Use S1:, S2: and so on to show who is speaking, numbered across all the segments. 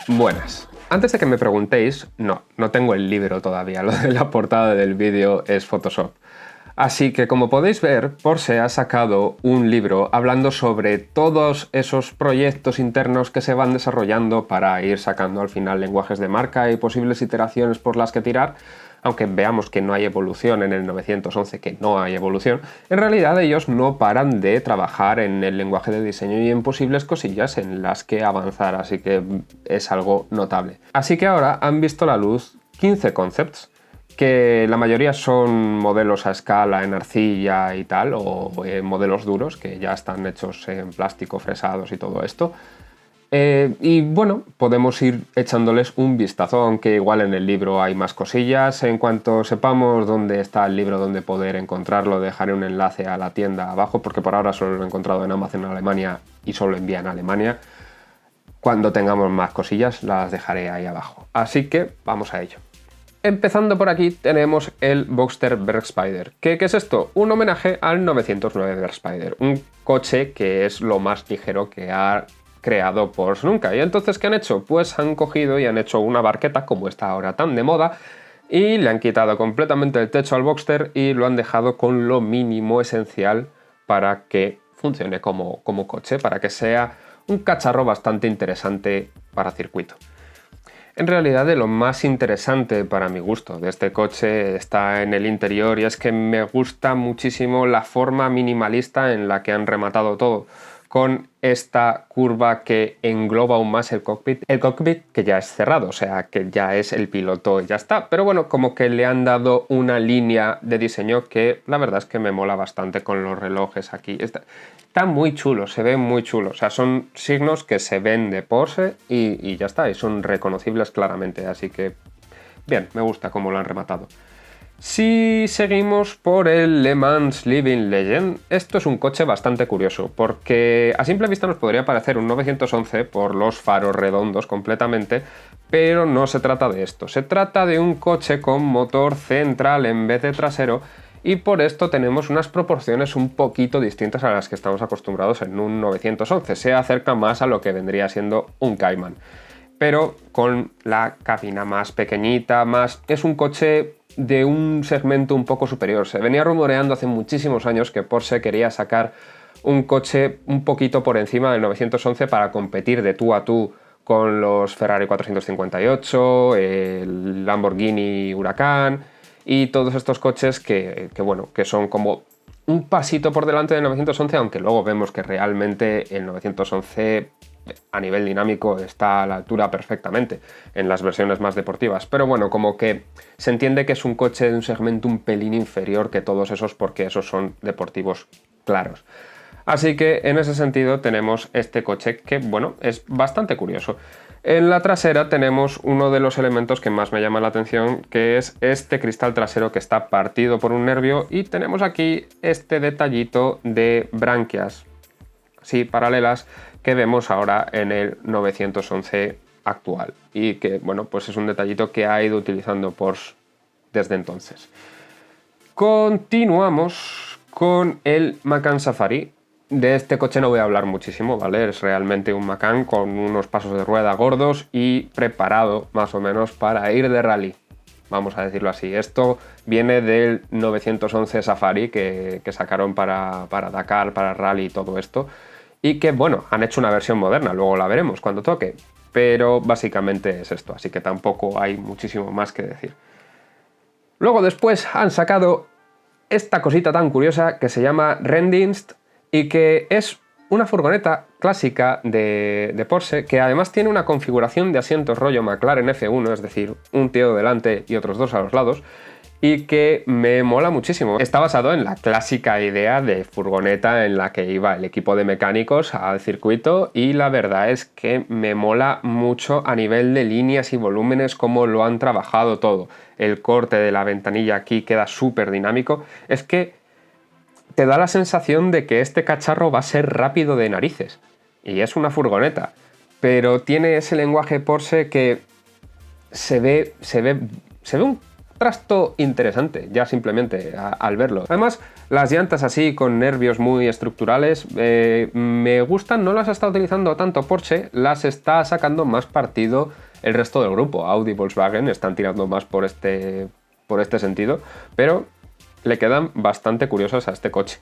S1: Buenas. Antes de que me preguntéis, no tengo el libro todavía, lo de la portada del vídeo es Photoshop. Así que como podéis ver, Porsche ha sacado un libro hablando sobre todos esos proyectos internos que se van desarrollando para ir sacando al final lenguajes de marca y posibles iteraciones por las que tirar. Aunque veamos que no hay evolución en el 911, que no hay evolución, en realidad ellos no paran de trabajar en el lenguaje de diseño y en posibles cosillas en las que avanzar, así que es algo notable. Así que ahora han visto la luz 15 concepts, que la mayoría son modelos a escala en arcilla y tal, o modelos duros que ya están hechos en plástico, fresados y todo esto. Y bueno, podemos ir echándoles un vistazo, aunque igual en el libro hay más cosillas. En cuanto sepamos dónde está el libro, dónde poder encontrarlo, dejaré un enlace a la tienda abajo, porque por ahora solo lo he encontrado en Amazon en Alemania y solo envía en Alemania. Cuando tengamos más cosillas las dejaré ahí abajo. Así que vamos a ello. Empezando por aquí tenemos el Boxster Bergspider. ¿Qué es esto? Un homenaje al 909 Bergspider, un coche que es lo más ligero que ha creado Porsche nunca. ¿Y entonces qué han hecho? Pues han cogido y han hecho una barqueta, como está ahora tan de moda, y le han quitado completamente el techo al Boxster y lo han dejado con lo mínimo esencial para que funcione como coche, para que sea un cacharro bastante interesante para circuito. En realidad, de lo más interesante para mi gusto de este coche está en el interior, y es que me gusta muchísimo la forma minimalista en la que han rematado todo, con esta curva que engloba aún más el cockpit que ya es cerrado, o sea que ya es el piloto y ya está, pero bueno, como que le han dado una línea de diseño que la verdad es que me mola bastante con los relojes aquí. Está muy chulo, se ve muy chulo, o sea, son signos que se ven de Porsche y ya está, y son reconocibles claramente, así que bien, me gusta cómo lo han rematado. Si seguimos por el Le Mans Living Legend, esto es un coche bastante curioso, porque a simple vista nos podría parecer un 911 por los faros redondos completamente, pero no se trata de esto. Se trata de un coche con motor central en vez de trasero, y por esto tenemos unas proporciones un poquito distintas a las que estamos acostumbrados en un 911. Se acerca más a lo que vendría siendo un Cayman, pero con la cabina más pequeñita, es un coche de un segmento un poco superior. Se venía rumoreando hace muchísimos años que Porsche quería sacar un coche un poquito por encima del 911 para competir de tú a tú con los Ferrari 458, el Lamborghini Huracán y todos estos coches que son como un pasito por delante del 911, aunque luego vemos que realmente el 911 a nivel dinámico está a la altura perfectamente en las versiones más deportivas, pero bueno, como que se entiende que es un coche de un segmento un pelín inferior que todos esos, porque esos son deportivos claros. Así que en ese sentido tenemos este coche que, bueno, es bastante curioso. En la trasera tenemos uno de los elementos que más me llama la atención, que es este cristal trasero que está partido por un nervio, y tenemos aquí este detallito de branquias, sí, paralelas, que vemos ahora en el 911 actual, y que, bueno, pues es un detallito que ha ido utilizando Porsche desde entonces. Continuamos con el Macan Safari. De este coche no voy a hablar muchísimo, ¿vale? Es realmente un Macan con unos pasos de rueda gordos y preparado más o menos para ir de rally, vamos a decirlo así. Esto viene del 911 Safari que sacaron para Dakar, para rally y todo esto, y que, bueno, han hecho una versión moderna, luego la veremos cuando toque, pero básicamente es esto, así que tampoco hay muchísimo más que decir. Luego después han sacado esta cosita tan curiosa que se llama Renndienst, y que es una furgoneta clásica de Porsche, que además tiene una configuración de asientos rollo McLaren F1, es decir, un tío delante y otros dos a los lados, y que me mola muchísimo. Está basado en la clásica idea de furgoneta en la que iba el equipo de mecánicos al circuito, y la verdad es que me mola mucho a nivel de líneas y volúmenes cómo lo han trabajado todo. El corte de la ventanilla aquí queda súper dinámico. Es que te da la sensación de que este cacharro va a ser rápido de narices. Y es una furgoneta, pero tiene ese lenguaje Porsche que se ve contrasto interesante, ya simplemente al verlo. Además, las llantas así con nervios muy estructurales me gustan, no las está utilizando tanto Porsche, las está sacando más partido el resto del grupo. Audi y Volkswagen están tirando más por este sentido, pero le quedan bastante curiosas a este coche.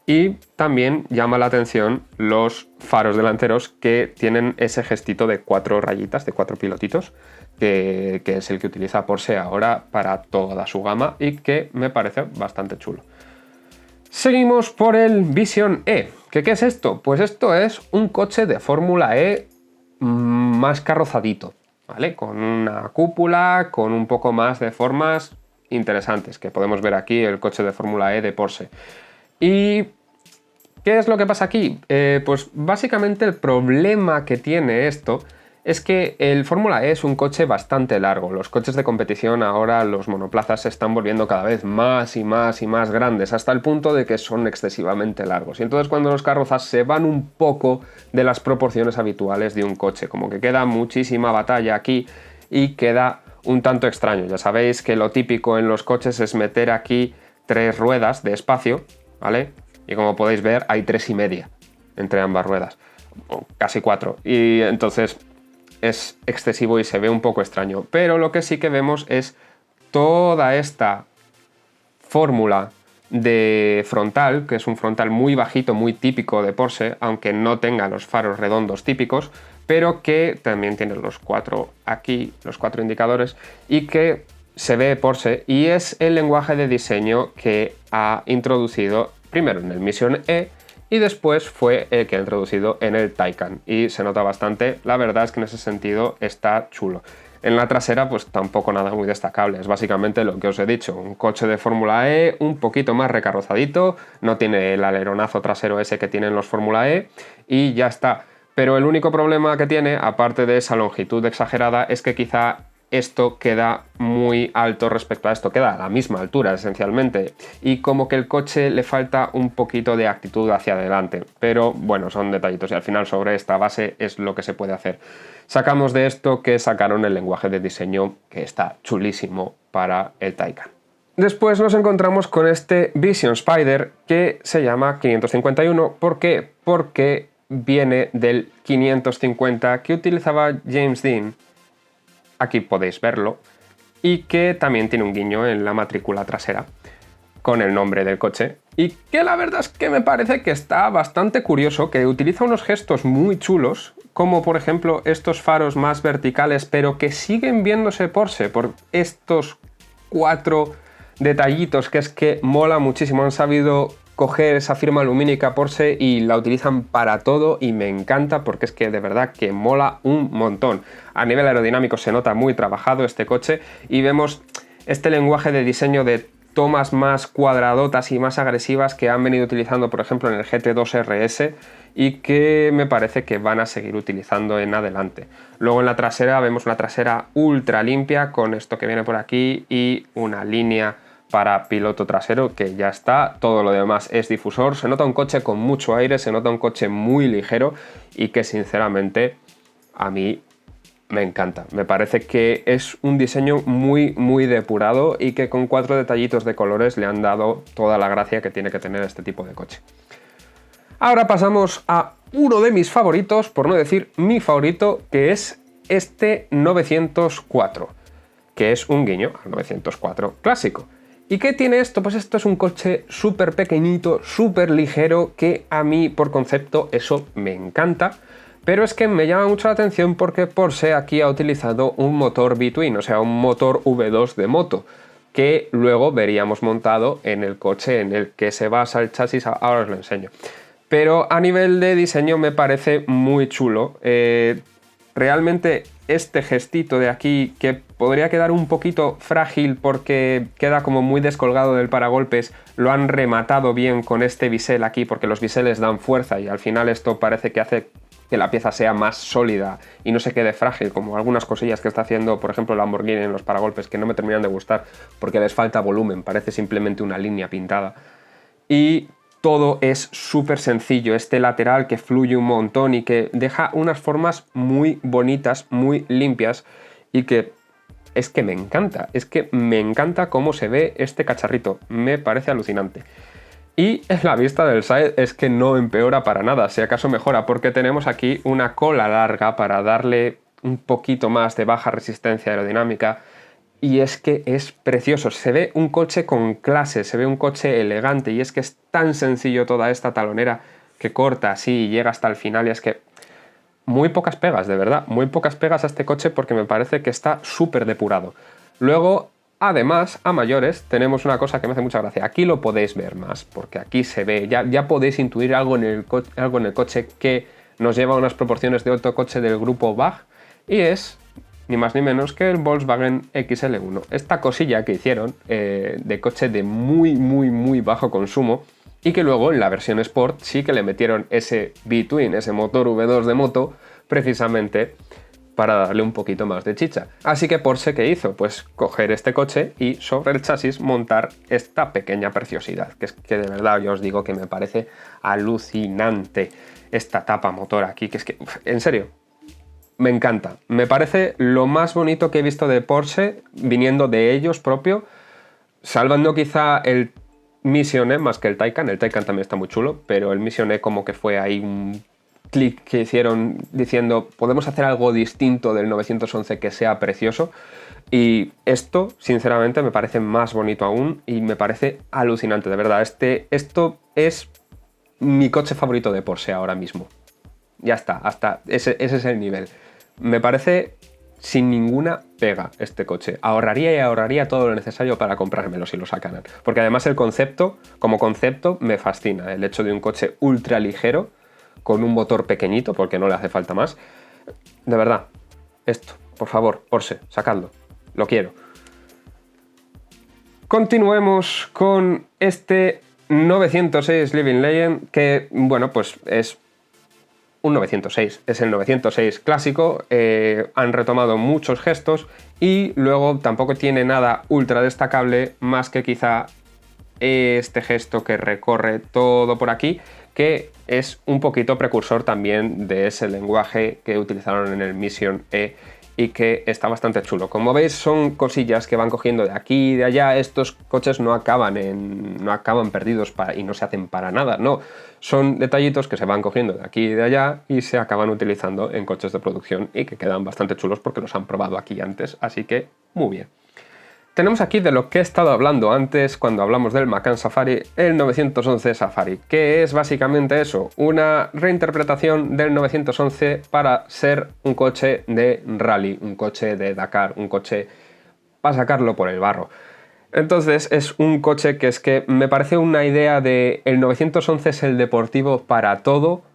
S1: Y también llama la atención los faros delanteros que tienen ese gestito de 4 rayitas, de 4 pilotitos, que es el que utiliza Porsche ahora para toda su gama y que me parece bastante chulo. Seguimos por el Vision E. ¿Qué es esto? Pues esto es un coche de Fórmula E más carrozadito, ¿vale? Con una cúpula, con un poco más de formas interesantes, que podemos ver aquí el coche de Fórmula E de Porsche. ¿Y qué es lo que pasa aquí? Pues básicamente el problema que tiene esto es que el Fórmula E es un coche bastante largo. Los coches de competición ahora, los monoplazas, se están volviendo cada vez más y más y más grandes, hasta el punto de que son excesivamente largos. Y entonces cuando los carrozas se van un poco de las proporciones habituales de un coche, como que queda muchísima batalla aquí y queda un tanto extraño. Ya sabéis que lo típico en los coches es meter aquí 3 ruedas de espacio, ¿vale? Y como podéis ver, hay 3,5 entre ambas ruedas, o casi 4. Y entonces es excesivo y se ve un poco extraño. Pero lo que sí que vemos es toda esta fórmula de frontal, que es un frontal muy bajito, muy típico de Porsche, aunque no tenga los faros redondos típicos, pero que también tiene los 4 aquí, los 4 indicadores, y que se ve Porsche, y es el lenguaje de diseño que ha introducido primero en el Vision E y después fue el que ha introducido en el Taycan, y se nota bastante. La verdad es que en ese sentido está chulo. En la trasera pues tampoco nada muy destacable, es básicamente lo que os he dicho, un coche de Fórmula E un poquito más recarrozadito, no tiene el aleronazo trasero ese que tienen los Fórmula E y ya está. Pero el único problema que tiene, aparte de esa longitud exagerada, es que quizá esto queda muy alto respecto a esto, queda a la misma altura esencialmente, y como que el coche le falta un poquito de actitud hacia adelante, pero bueno, son detallitos y al final sobre esta base es lo que se puede hacer. Sacamos de esto que sacaron el lenguaje de diseño que está chulísimo para el Taycan. Después nos encontramos con este Vision Spider que se llama 551. ¿Por qué? Porque viene del 550 que utilizaba James Dean. Aquí podéis verlo, y que también tiene un guiño en la matrícula trasera con el nombre del coche, y que la verdad es que me parece que está bastante curioso, que utiliza unos gestos muy chulos, como por ejemplo estos faros más verticales, pero que siguen viéndose Porsche por estos 4 detallitos, que es que mola muchísimo. Han sabido coger esa firma lumínica Porsche y la utilizan para todo, y me encanta porque es que de verdad que mola un montón. A nivel aerodinámico se nota muy trabajado este coche, y vemos este lenguaje de diseño de tomas más cuadradotas y más agresivas que han venido utilizando por ejemplo en el GT2 RS y que me parece que van a seguir utilizando en adelante. Luego en la trasera vemos una trasera ultra limpia con esto que viene por aquí y una línea para piloto trasero que ya está. Todo lo demás es difusor. Se nota un coche con mucho aire, se nota un coche muy ligero y que sinceramente a mí me encanta. Me parece que es un diseño muy depurado y que con 4 detallitos de colores le han dado toda la gracia que tiene que tener este tipo de coche. Ahora pasamos a uno de mis favoritos, por no decir mi favorito, que es este 904, que es un guiño al 904 clásico. ¿Y qué tiene esto? Pues esto es un coche súper pequeñito, súper ligero, que a mí por concepto eso me encanta, pero es que me llama mucho la atención porque Porsche aquí ha utilizado un motor B-Twin, o sea, un motor V2 de moto, que luego veríamos montado en el coche en el que se basa el chasis. Ahora os lo enseño. Pero a nivel de diseño me parece muy chulo. Realmente este gestito de aquí, que podría quedar un poquito frágil porque queda como muy descolgado del paragolpes, lo han rematado bien con este bisel aquí, porque los biseles dan fuerza y al final esto parece que hace que la pieza sea más sólida y no se quede frágil, como algunas cosillas que está haciendo por ejemplo Lamborghini en los paragolpes, que no me terminan de gustar porque les falta volumen, parece simplemente una línea pintada. Y todo es súper sencillo, este lateral que fluye un montón y que deja unas formas muy bonitas, muy limpias, y que es que me encanta cómo se ve este cacharrito, me parece alucinante. Y en la vista del side es que no empeora para nada, si acaso mejora, porque tenemos aquí una cola larga para darle un poquito más de baja resistencia aerodinámica, y es que es precioso, se ve un coche con clase, se ve un coche elegante, y es que es tan sencillo toda esta talonera que corta así y llega hasta el final, y es que muy pocas pegas, de verdad, muy pocas pegas a este coche porque me parece que está súper depurado. Luego, además, a mayores, tenemos una cosa que me hace mucha gracia. Aquí lo podéis ver más, porque aquí se ve, ya podéis intuir algo en el coche que nos lleva a unas proporciones de otro coche del grupo BAG, y es ni más ni menos que el Volkswagen XL1. Esta cosilla que hicieron de coche de muy bajo consumo, y que luego en la versión Sport sí que le metieron ese V-Twin, ese motor V2 de moto, precisamente para darle un poquito más de chicha. Así que Porsche, ¿qué hizo? Pues coger este coche y sobre el chasis montar esta pequeña preciosidad, que es que de verdad yo os digo que me parece alucinante esta tapa motor aquí, que es que, en serio, me encanta. Me parece lo más bonito que he visto de Porsche viniendo de ellos propio, salvando quizá el Mission E más que el Taycan. El Taycan también está muy chulo, pero el Mission E como que fue ahí un clic que hicieron diciendo podemos hacer algo distinto del 911 que sea precioso, y esto sinceramente me parece más bonito aún y me parece alucinante, de verdad. Esto es mi coche favorito de Porsche ahora mismo. Ya está, hasta ese es el nivel. Me parece sin ninguna pega este coche. Ahorraría todo lo necesario para comprármelo si lo sacan. Porque además el concepto, como concepto, me fascina. El hecho de un coche ultra ligero, con un motor pequeñito, porque no le hace falta más. De verdad, esto, por favor, Porsche, sacadlo. Lo quiero. Continuemos con este 906 Living Legend, que, bueno, pues es un 906, es el 906 clásico, han retomado muchos gestos y luego tampoco tiene nada ultra destacable más que quizá este gesto que recorre todo por aquí, que es un poquito precursor también de ese lenguaje que utilizaron en el Mission E y que está bastante chulo. Como veis, son cosillas que van cogiendo de aquí y de allá. Estos coches no acaban perdidos y no se hacen para nada, no. Son detallitos que se van cogiendo de aquí y de allá y se acaban utilizando en coches de producción y que quedan bastante chulos porque los han probado aquí antes, así que muy bien. Tenemos aquí de lo que he estado hablando antes cuando hablamos del Macan Safari, el 911 Safari, que es básicamente eso, una reinterpretación del 911 para ser un coche de rally, un coche de Dakar, un coche para sacarlo por el barro. Entonces es un coche que es que me parece una idea de el 911 es el deportivo para todo,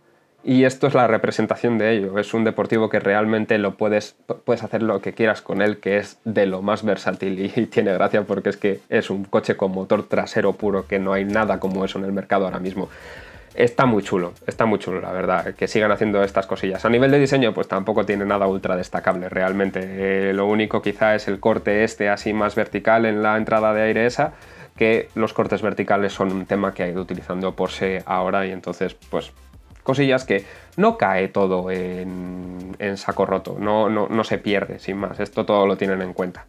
S1: y esto es la representación de ello. Es un deportivo que realmente puedes hacer lo que quieras con él, que es de lo más versátil, y tiene gracia porque es que es un coche con motor trasero puro, que no hay nada como eso en el mercado ahora mismo. Está muy chulo la verdad, que sigan haciendo estas cosillas. A nivel de diseño pues tampoco tiene nada ultra destacable realmente. Lo único quizá es el corte así más vertical en la entrada de aire esa, que los cortes verticales son un tema que ha ido utilizando Porsche ahora, y entonces pues cosillas que no cae todo en saco roto, no se pierde sin más, esto todo lo tienen en cuenta.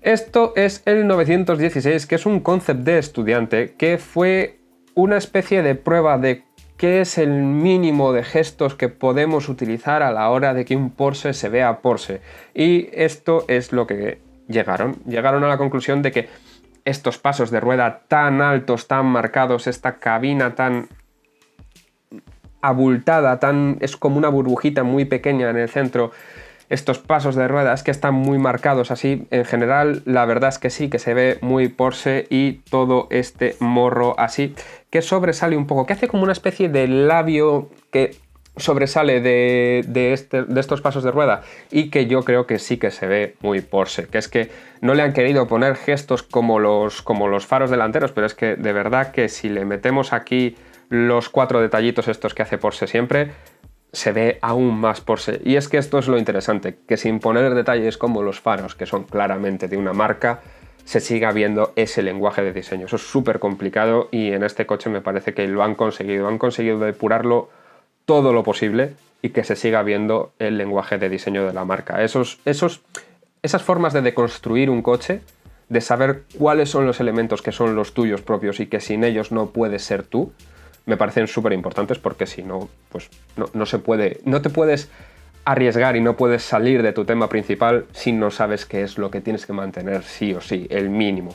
S1: Esto es el 916, que es un concept de estudiante, que fue una especie de prueba de qué es el mínimo de gestos que podemos utilizar a la hora de que un Porsche se vea Porsche. Y esto es lo que llegaron a la conclusión de que estos pasos de rueda tan altos, tan marcados, esta cabina tan abultada, es como una burbujita muy pequeña en el centro, estos pasos de ruedas que están muy marcados así, en general la verdad es que sí, que se ve muy Porsche, y todo este morro así, que sobresale un poco, que hace como una especie de labio que sobresale de estos pasos de rueda, y que yo creo que sí que se ve muy Porsche, que es que no le han querido poner gestos como los faros delanteros, pero es que de verdad que si le metemos aquí los 4 detallitos estos que hace Porsche siempre, se ve aún más Porsche. Y es que esto es lo interesante, que sin poner detalles como los faros, que son claramente de una marca, se siga viendo ese lenguaje de diseño. Eso es súper complicado, y en este coche me parece que lo han conseguido depurarlo todo lo posible y que se siga viendo el lenguaje de diseño de la marca. Eso es esas formas de deconstruir un coche, de saber cuáles son los elementos que son los tuyos propios y que sin ellos no puedes ser tú, me parecen súper importantes porque si no, pues no se puede, no te puedes arriesgar y no puedes salir de tu tema principal si no sabes qué es lo que tienes que mantener sí o sí, el mínimo.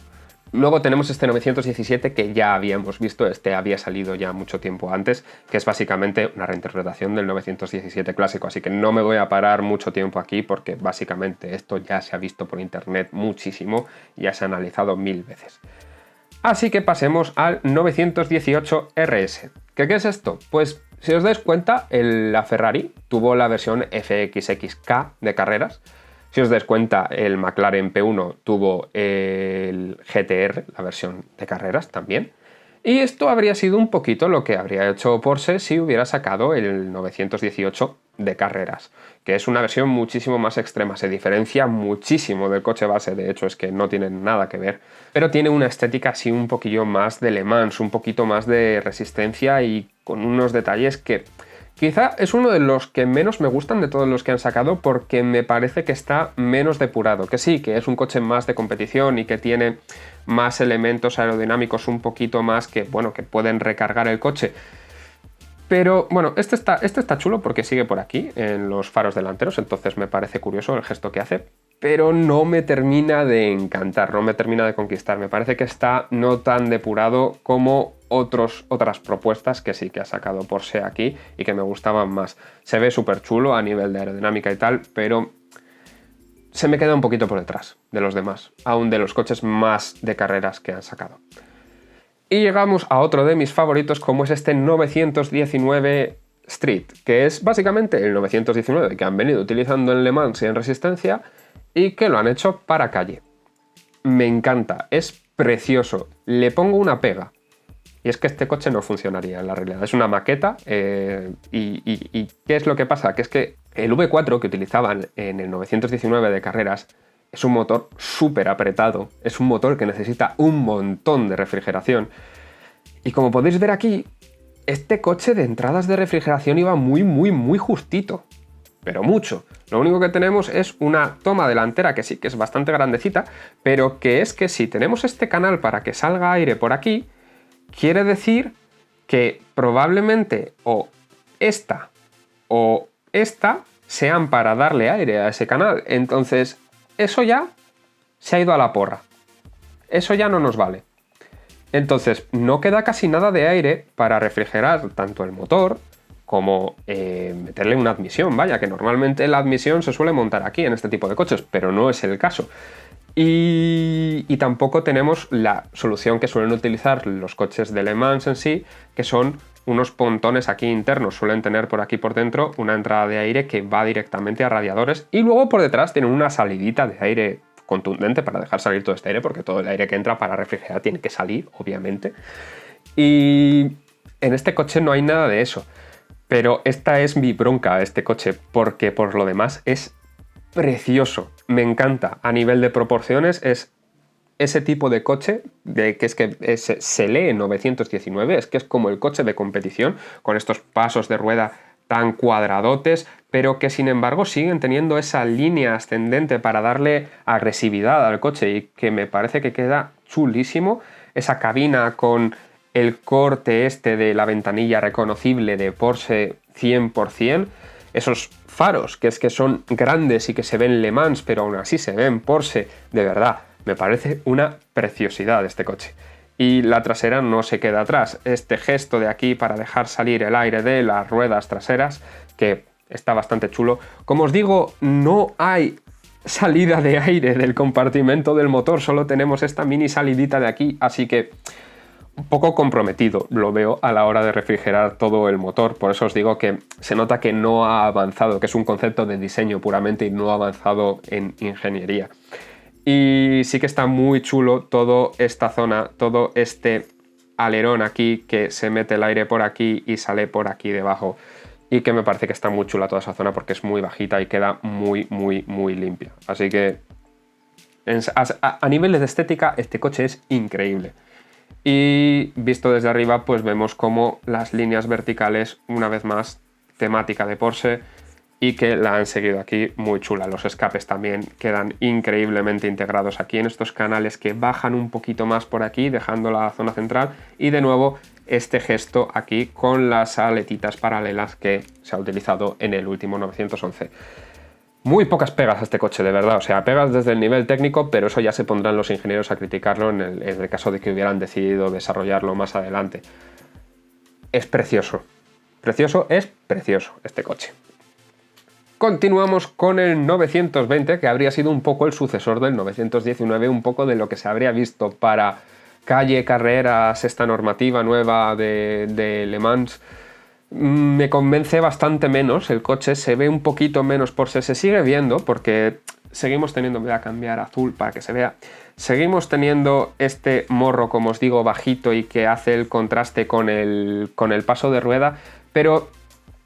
S1: Luego tenemos este 917 que ya habíamos visto, este había salido ya mucho tiempo antes, que es básicamente una reinterpretación del 917 clásico, así que no me voy a parar mucho tiempo aquí porque básicamente esto ya se ha visto por internet muchísimo, ya se ha analizado 1000 veces. Así que pasemos al 918 RS. ¿Qué es esto? Pues si os dais cuenta, la Ferrari tuvo la versión FXXK de carreras. Si os dais cuenta, el McLaren P1 tuvo el GTR, la versión de carreras también. Y esto habría sido un poquito lo que habría hecho Porsche si hubiera sacado el 918 de carreras, que es una versión muchísimo más extrema, se diferencia muchísimo del coche base, de hecho es que no tienen nada que ver, pero tiene una estética así un poquillo más de Le Mans, un poquito más de resistencia y con unos detalles que quizá es uno de los que menos me gustan de todos los que han sacado porque me parece que está menos depurado, que sí, que es un coche más de competición y que tiene más elementos aerodinámicos un poquito más que, bueno, que pueden recargar el coche. Pero bueno, este está chulo porque sigue por aquí en los faros delanteros, entonces me parece curioso el gesto que hace, pero no me termina de encantar, no me termina de conquistar. Me parece que está no tan depurado como otras propuestas que sí que ha sacado Porsche aquí y que me gustaban más. Se ve súper chulo a nivel de aerodinámica y tal, pero se me queda un poquito por detrás de los demás, aún de los coches más de carreras que han sacado. Y llegamos a otro de mis favoritos, como es este 919 Street, que es básicamente el 919 que han venido utilizando en Le Mans y en Resistencia y que lo han hecho para calle. Me encanta, es precioso, le pongo una pega. Y es que este coche no funcionaría en la realidad, es una maqueta y ¿qué es lo que pasa? Que es que el V4 que utilizaban en el 919 de carreras es un motor súper apretado, es un motor que necesita un montón de refrigeración. Y como podéis ver aquí, este coche de entradas de refrigeración iba muy justito, pero mucho. Lo único que tenemos es una toma delantera que sí que es bastante grandecita, pero que es que si tenemos este canal para que salga aire por aquí, quiere decir que probablemente o esta sean para darle aire a ese canal. Entonces, eso ya se ha ido a la porra. Eso ya no nos vale. Entonces, no queda casi nada de aire para refrigerar tanto el motor como meterle una admisión. Vaya, que normalmente la admisión se suele montar aquí en este tipo de coches, pero no es el caso. Y tampoco tenemos la solución que suelen utilizar los coches de Le Mans en sí, que son unos pontones aquí internos. Suelen tener por aquí por dentro una entrada de aire que va directamente a radiadores y luego por detrás tienen una salidita de aire contundente para dejar salir todo este aire, porque todo el aire que entra para refrigerar tiene que salir, obviamente. Y en este coche no hay nada de eso. Pero esta es mi bronca, este coche, porque por lo demás es precioso, me encanta. A nivel de proporciones es ese tipo de coche de que se lee en 919, es que es como el coche de competición, con estos pasos de rueda tan cuadradotes, pero que sin embargo siguen teniendo esa línea ascendente para darle agresividad al coche y que me parece que queda chulísimo. Esa cabina con el corte este de la ventanilla reconocible de Porsche 100%, esos faros que son grandes y que se ven Le Mans, pero aún así se ven Porsche, de verdad, me parece una preciosidad este coche. Y la trasera no se queda atrás, este gesto de aquí para dejar salir el aire de las ruedas traseras, que está bastante chulo. Como os digo, no hay salida de aire del compartimento del motor, solo tenemos esta mini salidita de aquí, así que un poco comprometido lo veo a la hora de refrigerar todo el motor. Por eso os digo que se nota que no ha avanzado, que es un concepto de diseño puramente y no ha avanzado en ingeniería. Y sí que está muy chulo toda esta zona, todo este alerón aquí que se mete el aire por aquí y sale por aquí debajo. Y que me parece que está muy chula toda esa zona porque es muy bajita y queda muy limpia. Así que a niveles de estética este coche es increíble. Y visto desde arriba pues vemos como las líneas verticales, una vez más, temática de Porsche, y que la han seguido aquí muy chula. Los escapes también quedan increíblemente integrados aquí en estos canales que bajan un poquito más por aquí, dejando la zona central, y de nuevo este gesto aquí con las aletitas paralelas que se ha utilizado en el último 911. Muy pocas pegas a este coche, de verdad, o sea, pegas desde el nivel técnico, pero eso ya se pondrán los ingenieros a criticarlo en el caso de que hubieran decidido desarrollarlo más adelante. Es precioso, es precioso este coche. Continuamos con el 920, que habría sido un poco el sucesor del 919, un poco de lo que se habría visto para calle, carreras, esta normativa nueva de Le Mans. Me convence bastante menos el coche, se ve un poquito menos Porsche, se sigue viendo porque seguimos teniendo, voy a cambiar a azul para que se vea, seguimos teniendo este morro, como os digo, bajito y que hace el contraste con el paso de rueda, pero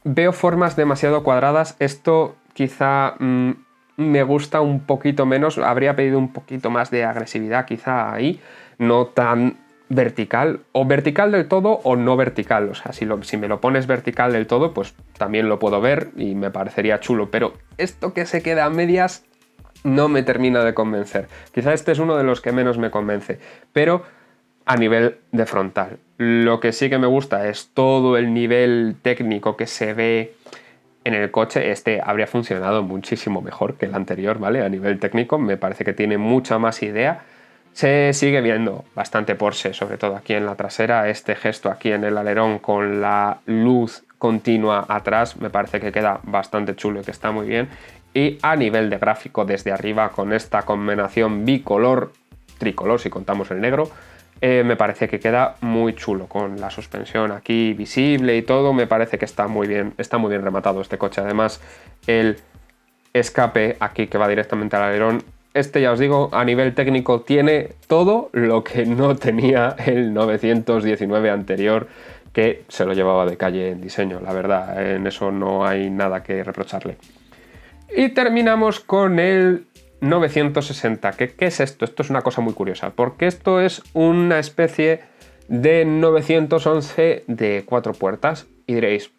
S1: veo formas demasiado cuadradas. Esto quizá me gusta un poquito menos, habría pedido un poquito más de agresividad quizá ahí, no tan vertical, o vertical del todo o no vertical. O sea, si me lo pones vertical del todo, pues también lo puedo ver y me parecería chulo, pero esto que se queda a medias no me termina de convencer. Quizá este es uno de los que menos me convence, pero a nivel de frontal. Lo que sí que me gusta es todo el nivel técnico que se ve en el coche. Este habría funcionado muchísimo mejor que el anterior, ¿vale? A nivel técnico me parece que tiene mucha más idea. Se sigue viendo bastante Porsche, sobre todo aquí en la trasera. Este gesto aquí en el alerón con la luz continua atrás me parece que queda bastante chulo y que está muy bien. Y a nivel de gráfico desde arriba, con esta combinación bicolor, tricolor si contamos el negro, me parece que queda muy chulo, con la suspensión aquí visible y todo. Me parece que está muy bien rematado este coche. Además, el escape aquí que va directamente al alerón, este ya os digo, a nivel técnico tiene todo lo que no tenía el 919 anterior, que se lo llevaba de calle en diseño, la verdad, en eso no hay nada que reprocharle. Y terminamos con el 960. ¿Qué es esto? Esto es una cosa muy curiosa, porque esto es una especie de 911 de 4 puertas. Y diréis,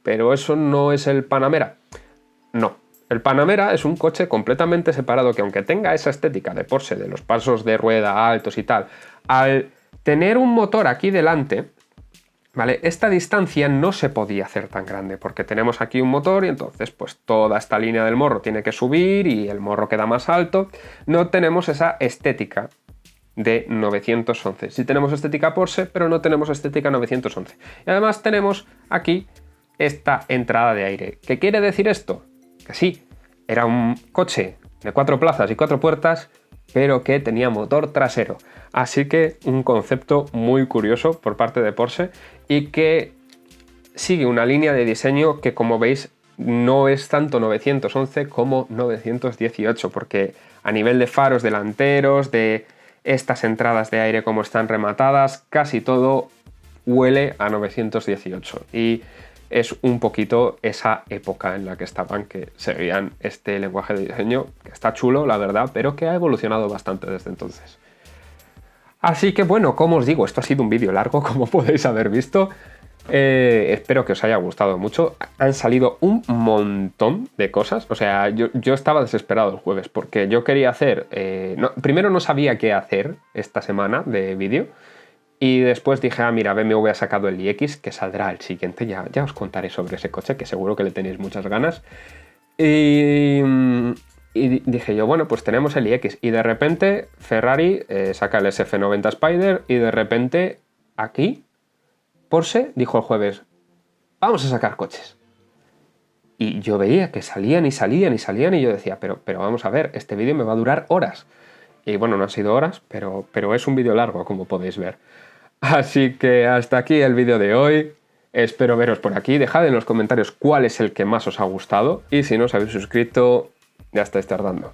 S1: ¿pero eso no es el Panamera? No. El Panamera es un coche completamente separado que, aunque tenga esa estética de Porsche, de los pasos de rueda altos y tal, al tener un motor aquí delante, ¿vale? Esta distancia no se podía hacer tan grande porque tenemos aquí un motor y entonces pues toda esta línea del morro tiene que subir y el morro queda más alto. No tenemos esa estética de 911. Sí tenemos estética Porsche, pero no tenemos estética 911. Y además tenemos aquí esta entrada de aire. ¿Qué quiere decir esto? Que sí, era un coche de 4 plazas y 4 puertas, pero que tenía motor trasero. Así que un concepto muy curioso por parte de Porsche y que sigue una línea de diseño que, como veis, no es tanto 911 como 918, porque a nivel de faros delanteros, de estas entradas de aire como están rematadas, casi todo huele a 918 y es un poquito esa época en la que estaban, que seguían este lenguaje de diseño que está chulo, la verdad, pero que ha evolucionado bastante desde entonces. Así que bueno, como os digo, esto ha sido un vídeo largo, como podéis haber visto. Espero que os haya gustado mucho. Han salido un montón de cosas. O sea, yo estaba desesperado el jueves porque yo quería hacer... primero no sabía qué hacer esta semana de vídeo. Y después dije, mira, BMW ha sacado el iX, que saldrá el siguiente. Ya os contaré sobre ese coche, que seguro que le tenéis muchas ganas. Y dije yo, bueno, pues tenemos el iX. Y de repente Ferrari saca el SF90 Spider y de repente aquí Porsche dijo el jueves, vamos a sacar coches. Y yo veía que salían y salían y salían y yo decía, pero vamos a ver, este vídeo me va a durar horas. Y bueno, no han sido horas, pero es un vídeo largo, como podéis ver. Así que hasta aquí el vídeo de hoy. Espero veros por aquí. Dejad en los comentarios cuál es el que más os ha gustado. Y si no os habéis suscrito, ya estáis tardando.